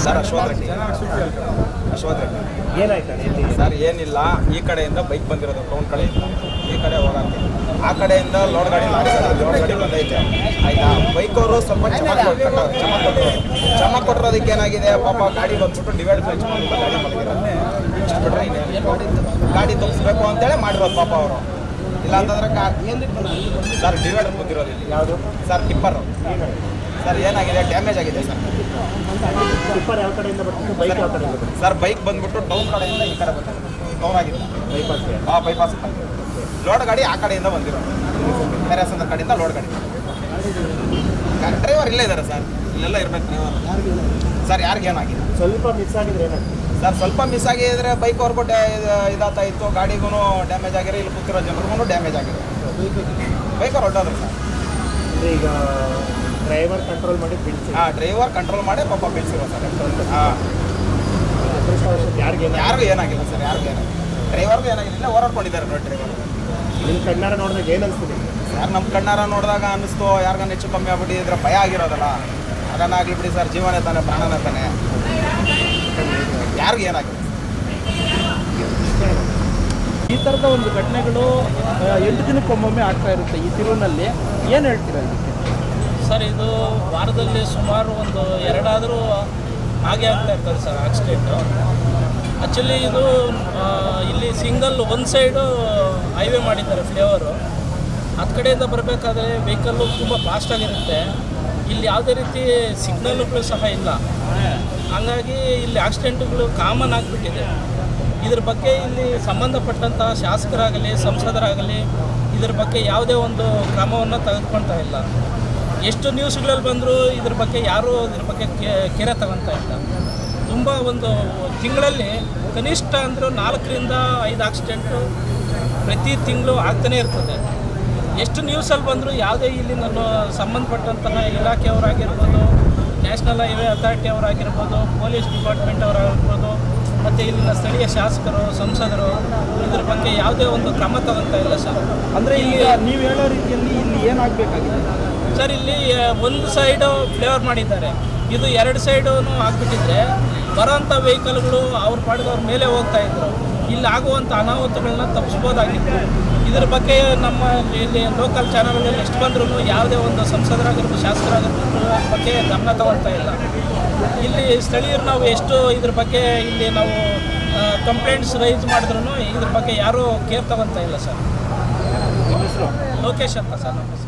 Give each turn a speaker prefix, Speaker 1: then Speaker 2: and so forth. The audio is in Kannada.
Speaker 1: ಸರ್ ಅಶ್ವಥ್ ರೆಡ್ಡಿ.
Speaker 2: ಏನಾಯ್ತು
Speaker 1: ಸರ್ ಏನಿಲ್ಲ, ಈ ಕಡೆಯಿಂದ ಬೈಕ್ ಬಂದಿರೋದು ಟೌನ್ ಕಡೆಯಿಂದ ಈ ಕಡೆ ಹೋಗಕ್ಕೆ, ಆ ಕಡೆಯಿಂದ ಲೋಡ್ ಗಾಡಿ ಬಂದೈತೆ ಆಯ್ತಾ. ಬೈಕ್ ಅವರು ಸ್ವಲ್ಪ ಚಮಕ್ ಕೊಟ್ಟಿರೋದಕ್ಕೆ ಏನಾಗಿದೆ, ಪಾಪ ಗಾಡಿ ಬಂದ್ಬಿಟ್ಟು ಡಿವೈಡ್ ಗಾಡಿ ಮಲಗಿರೋದು. ಇಷ್ಟು ಬಿಟ್ರೆ ಗಾಡಿ ತಪ್ಪಿಸ್ಬೇಕು ಅಂತೇಳಿ ಮಾಡಿರೋದು ಪಾಪ ಅವರು. ಇಲ್ಲ ಅಂತಂದ್ರೆ ಸರ್ ಡಿವೈಡರ್ ಬಂದಿರೋದು ಇಲ್ಲಿ.
Speaker 2: ಯಾವುದು
Speaker 1: ಸರ್ ಟಿಪ್ಪರ್ ಸರ್ ಏನಾಗಿದೆ, ಡ್ಯಾಮೇಜ್ ಆಗಿದೆ ಸರ್.
Speaker 2: ಟಿಪ್ಪರ್ ಯಾವ ಕಡೆಯಿಂದ ಬರ್ತಿತ್ತು, ಬೈಕ್ ಯಾವ ಕಡೆಯಿಂದ ಬರ್ತಿತ್ತು?
Speaker 1: ಸರ್ ಬೈಕ್ ಬಂದ್ಬಿಟ್ಟು ಟೌನ್ ಕಡೆಯಿಂದ ಈ ಕಡೆ ಬಂದಿರೋದು, ಟೌನ್ ಆಗಿಲ್ಲ
Speaker 2: ಬೈಪಾಸ್.
Speaker 1: ಬೈಪಾಸ್ ಲೋಡ್ ಗಾಡಿ ಆ ಕಡೆಯಿಂದ ಬಂದಿರೋದು, ಟೆರೆಸ್ ಅಂದ್ರ ಕಡೆಯಿಂದ ಲೋಡ್ ಗಾಡಿ. ಡ್ರೈವರ್ ಇಲ್ಲೇ ಇದ್ದಾರೆ ಸರ್, ಇಲ್ಲೆಲ್ಲ ಇರ್ಬೇಕು ಡ್ರೈವರ್. ಸರ್ ಯಾರಿಗೇನಾಗಿದೆ,
Speaker 2: ಸ್ವಲ್ಪ ಮಿಸ್ ಆಗಿದ್ರೆ ಏನಾಗ್ತದೆ
Speaker 1: ಸರ್? ಸ್ವಲ್ಪ ಮಿಸ್ ಆಗಿದ್ರೆ ಬೈಕ್ ಅವ್ರಿಗೂ ಇದಾಗ್ತಾ ಇತ್ತು, ಗಾಡಿಗೂ ಡ್ಯಾಮೇಜ್ ಆಗಿರೋ, ಇಲ್ಲಿ ಕೂತಿರೋ ಜನರಿಗೂ ಡ್ಯಾಮೇಜ್ ಆಗಿದೆ. ಬೈಕ್ ಅವ್ರು ಹೊರಟೋದ್ರು ಸರ್.
Speaker 2: ಅಂದರೆ ಈಗ ಡ್ರೈವರ್ ಕಂಟ್ರೋಲ್ ಮಾಡಿ ಬಿಡಿಸಿ.
Speaker 1: ಡ್ರೈವರ್ ಕಂಟ್ರೋಲ್ ಮಾಡಿ ಪಾಪ ಬಿಡಿಸಿರೋ ಸರ್. ಯಾರಿಗೂ ಏನಾಗಿಲ್ಲ ಸರ್, ಯಾರಿಗೂ ಏನಾಗಿಲ್ಲ. ಡ್ರೈವರ್ಗೂ ಏನಾಗಿಲ್ಲ, ಓಡಾಡ್ಕೊಂಡಿದ್ದಾರೆ ನೋಡಿ ಡ್ರೈವರ್.
Speaker 2: ನಿಮ್ಮ ಕಣ್ಣಾರ ನೋಡಿದಾಗ ಏನು ಅನಿಸ್ತಿದೆ
Speaker 1: ಸರ್? ನಮ್ಮ ಕಣ್ಣಾರ ನೋಡಿದಾಗ ಅನ್ನಿಸ್ತು, ಯಾರಿಗಾನ ಹೆಚ್ಚು ಕಮ್ಮಿ ಆಗ್ಬಿಟ್ಟಿದ್ರೆ ಭಯ ಆಗಿರೋದಲ್ಲ, ಅದನ್ನಾಗಲಿ ಬಿಡಿ ಸರ್, ಜೀವನೇ ತಾನೆ, ಪ್ರಾಣನೇ ತಾನೆ, ಯಾರಿಗೂ ಏನಾಗಿಲ್ಲ.
Speaker 3: ಈ ಥರದ ಒಂದು ಘಟನೆಗಳು 8 ದಿನಕ್ಕೊಮ್ಮೊಮ್ಮೆ ಆಗ್ತಾ ಇರುತ್ತೆ ಈ ತಿರುವಿನಲ್ಲಿ. ಏನು ಹೇಳ್ತೀರಾ ಇದಕ್ಕೆ?
Speaker 4: ಸರ್ ಇದು ವಾರದಲ್ಲಿ ಸುಮಾರು ಒಂದು 2 ಆದರೂ ಹಾಗೆ ಆಗ್ತಾ ಇರ್ತದೆ ಸರ್ ಆಕ್ಸಿಡೆಂಟು. ಆ್ಯಕ್ಚುಲಿ ಇದು ಇಲ್ಲಿ ಸಿಂಗಲ್ ಒಂದು ಸೈಡು ಹೈವೇ ಮಾಡಿದ್ದಾರೆ ಫ್ಲೇವರು. ಹತ್ತು ಕಡೆಯಿಂದ ಬರಬೇಕಾದ್ರೆ ವೆಹಿಕಲ್ಲು ತುಂಬ ಫಾಸ್ಟಾಗಿರುತ್ತೆ. ಇಲ್ಲಿ ಯಾವುದೇ ರೀತಿ ಸಿಗ್ನಲ್ಗಳು ಸಹ ಇಲ್ಲ. ಹಾಗಾಗಿ ಇಲ್ಲಿ ಆಕ್ಸಿಡೆಂಟ್ಗಳು ಕಾಮನ್ ಆಗಿಬಿಟ್ಟಿದೆ. ಇದ್ರ ಬಗ್ಗೆ ಇಲ್ಲಿ ಸಂಬಂಧಪಟ್ಟಂಥ ಶಾಸಕರಾಗಲಿ ಸಂಸದರಾಗಲಿ ಇದ್ರ ಬಗ್ಗೆ ಯಾವುದೇ ಒಂದು ಕ್ರಮವನ್ನು ತೆಗೆದುಕೊಳ್ತಾ ಇಲ್ಲ. ಎಷ್ಟು ನ್ಯೂಸ್ಗಳಲ್ಲಿ ಬಂದರೂ ಇದ್ರ ಬಗ್ಗೆ ಯಾರೂ ಇದ್ರ ಬಗ್ಗೆ ಕೇರೆ ತಗೊಳ್ತಾ ಇಲ್ಲ. ತುಂಬ ಒಂದು ತಿಂಗಳಲ್ಲಿ ಕನಿಷ್ಠ ಅಂದರೂ 4 ರಿಂದ 5 ಆಕ್ಸಿಡೆಂಟು ಪ್ರತಿ ತಿಂಗಳು ಆಗ್ತಾನೇ ಇರ್ತದೆ. ಎಷ್ಟು ನ್ಯೂಸಲ್ಲಿ ಬಂದರೂ ಯಾವುದೇ ಇಲ್ಲಿ ನಾನು ಸಂಬಂಧಪಟ್ಟಂತಹ ಇಲಾಖೆಯವರಾಗಿರ್ಬೋದು, ನ್ಯಾಷನಲ್ ಹೈವೇ ಅಥಾರಿಟಿ ಅವರಾಗಿರ್ಬೋದು, ಪೊಲೀಸ್ ಡಿಪಾರ್ಟ್ಮೆಂಟ್ ಅವರಾಗಿರ್ಬೋದು, ಮತ್ತು ಇಲ್ಲಿನ ಸ್ಥಳೀಯ ಶಾಸಕರು ಸಂಸದರು ಇದ್ರ ಬಗ್ಗೆ ಯಾವುದೇ ಒಂದು ಕ್ರಮ ತಗೊಳ್ತಾ ಇಲ್ಲ ಸರ್.
Speaker 3: ಅಂದರೆ ಈಗ ನೀವು ಹೇಳೋ ರೀತಿಯಲ್ಲಿ ಇಲ್ಲಿ ಏನಾಗಬೇಕಾಗಿದೆ
Speaker 4: ಸರ್? ಇಲ್ಲಿ ಒಂದು ಸೈಡು ಫ್ಲೇವರ್ ಮಾಡಿದ್ದಾರೆ, ಇದು 2 ಸೈಡೂ ಆಗಿಬಿಟ್ಟಿದ್ರೆ ಬರೋಂಥ ವೆಹಿಕಲ್ಗಳು ಅವ್ರ ಪಾಡಿಗೆ ಅವ್ರ ಮೇಲೆ ಹೋಗ್ತಾ ಇದ್ರು. ಇಲ್ಲಿ ಆಗುವಂಥ ಅನಾಹುತಗಳನ್ನ ತಪ್ಪಿಸ್ಬೋದಾಗಿತ್ತು. ಇದ್ರ ಬಗ್ಗೆ ನಮ್ಮ ಇಲ್ಲಿ ಲೋಕಲ್ ಚಾನಲ್ಗಳಲ್ಲಿ ಎಷ್ಟು ಬಂದ್ರೂ ಯಾವುದೇ ಒಂದು ಸಂಸದರಾಗಿರ್ಬೋದು ಶಾಸಕರಾಗಿರ್ಬೋದು ಬಗ್ಗೆ ಗಮನ ತಗೊಳ್ತಾ ಇಲ್ಲ. ಇಲ್ಲಿ ಸ್ಥಳೀಯರು ನಾವು ಎಷ್ಟು ಇದ್ರ ಬಗ್ಗೆ ಇಲ್ಲಿ ನಾವು ಕಂಪ್ಲೇಂಟ್ಸ್ ರೈಸ್ ಮಾಡಿದ್ರೂ ಇದ್ರ ಬಗ್ಗೆ ಯಾರೂ ಕೇರ್ ತಗೊಳ್ತಾ ಇಲ್ಲ ಸರ್. ಲೋಕೇಶ್ ಅಂತ ಸರ್ ನಮ್ಮ ಹೆಸರು.